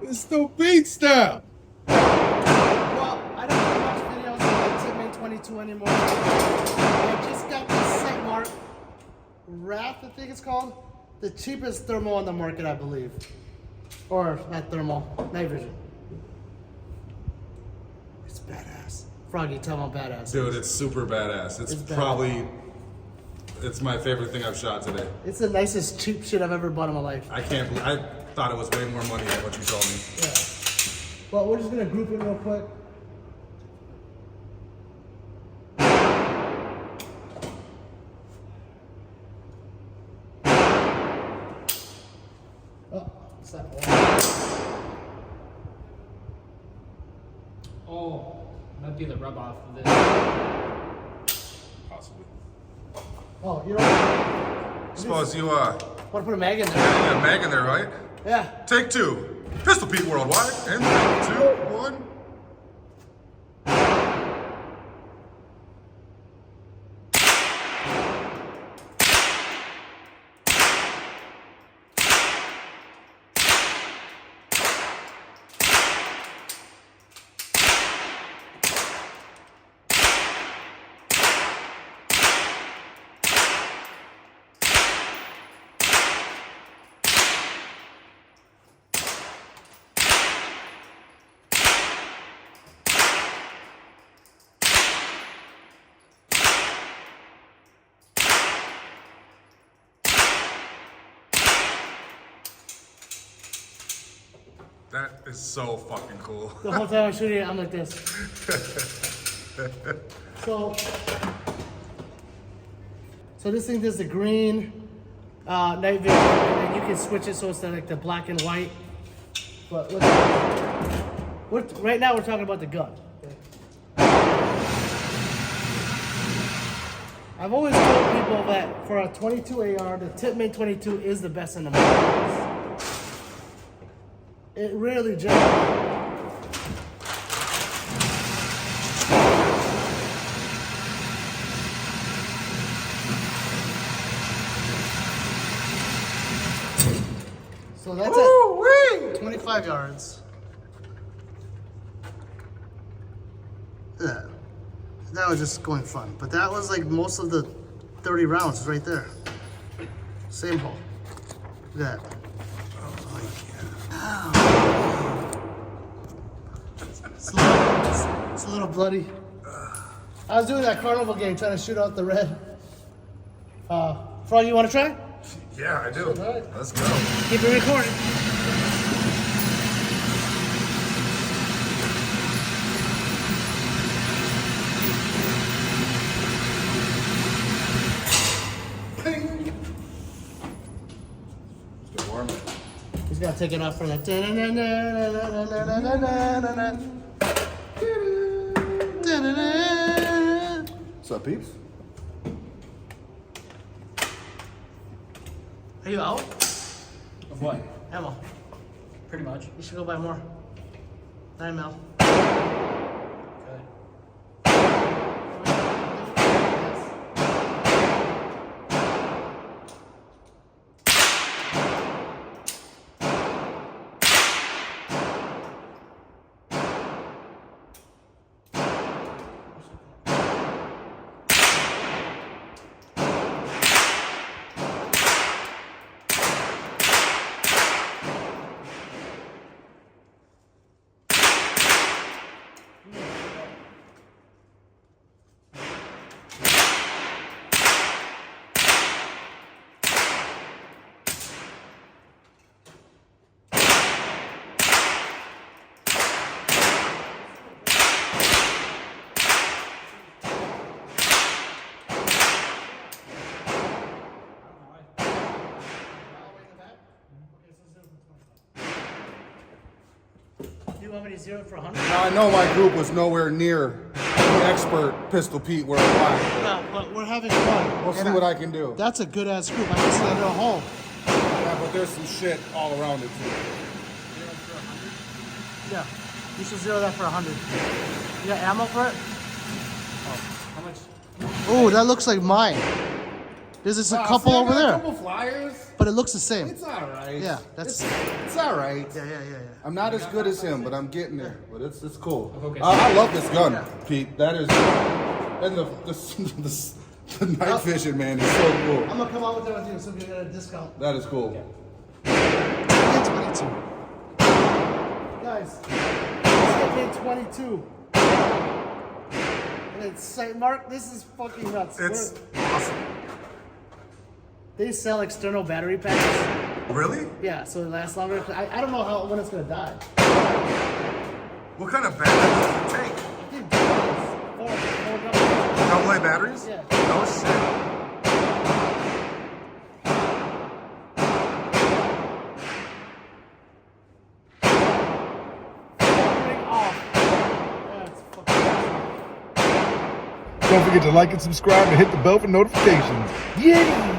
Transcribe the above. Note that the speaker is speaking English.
It's still beat style. Well, I don't watch videos of the Tippmann 22 anymore. I just got the St. Mark Wrath, I think it's called. The cheapest thermal on the market, I believe. Or not thermal, night vision. It's badass. Froggy, tell them how badass. Dude, it's super badass. It's probably, it's my favorite thing I've shot today. It's the nicest cheap shit I've ever bought in my life. I can't believe, I thought it was way more money than what you told me. Yeah. Well, we're just gonna group it real quick. Oh, it's that one. Oh, might be the rub off of this. Possibly. Oh, you know. Suppose you, Want to put a mag in there? got a mag in there, right? Yeah. Take two. Pistol Pete Worldwide. And 3, 2, 1. That is so fucking cool. The whole time I'm shooting it, I'm like this. So this thing does the green night vision, and then you can switch it so it's like the black and white. But look, right now we're talking about the gun. I've always told people that for a 22 AR, the Tippmann 22 is the best in the market. It really just. So that's at 25 yards. Yeah. That was just going fun. But that was like most of the 30 rounds is right there. Same hole. Look at that. It's a little bloody. I was doing that carnival game trying to shoot out the red. Frog, you want to try? Yeah, I do. Right. Let's go. Keep it recording. Still warm. He's got to take it off for that. What's up, peeps? Are you out? Of what? Ammo. Pretty much. You should go buy more. 9 mil. Good. You want me to zero it for 100? Now I know my group was nowhere near the expert Pistol Pete worldwide. Yeah, but we're having fun. We'll see what I can do. That's a good ass group. I can send it a home. Yeah, but there's some shit all around it too. Yeah. You should zero that for 100. You got ammo for it? How much? Oh, that looks like mine. There's just a couple over See, I got there. A couple flyers. But but it looks the same. It's all right. Yeah, that's- it's all right. Yeah. I'm not as good as him, but I'm getting there. But it's cool. Okay. I love this gun, Pete. That is, and the night vision, man, is so cool. I'm gonna come out with it with you, so we get a discount. That is cool. M22. Guys, it's M22. And it's St. Mark. This is fucking nuts. It's awesome. They sell external battery packs. Really? Yeah, so it lasts longer. I don't know when it's gonna die. What kind of battery does it take? I think four double. Double A batteries? Yeah. Oh shit. Ring off. Yeah, it's fucking awesome. Don't forget to like and subscribe and hit the bell for notifications. Yay!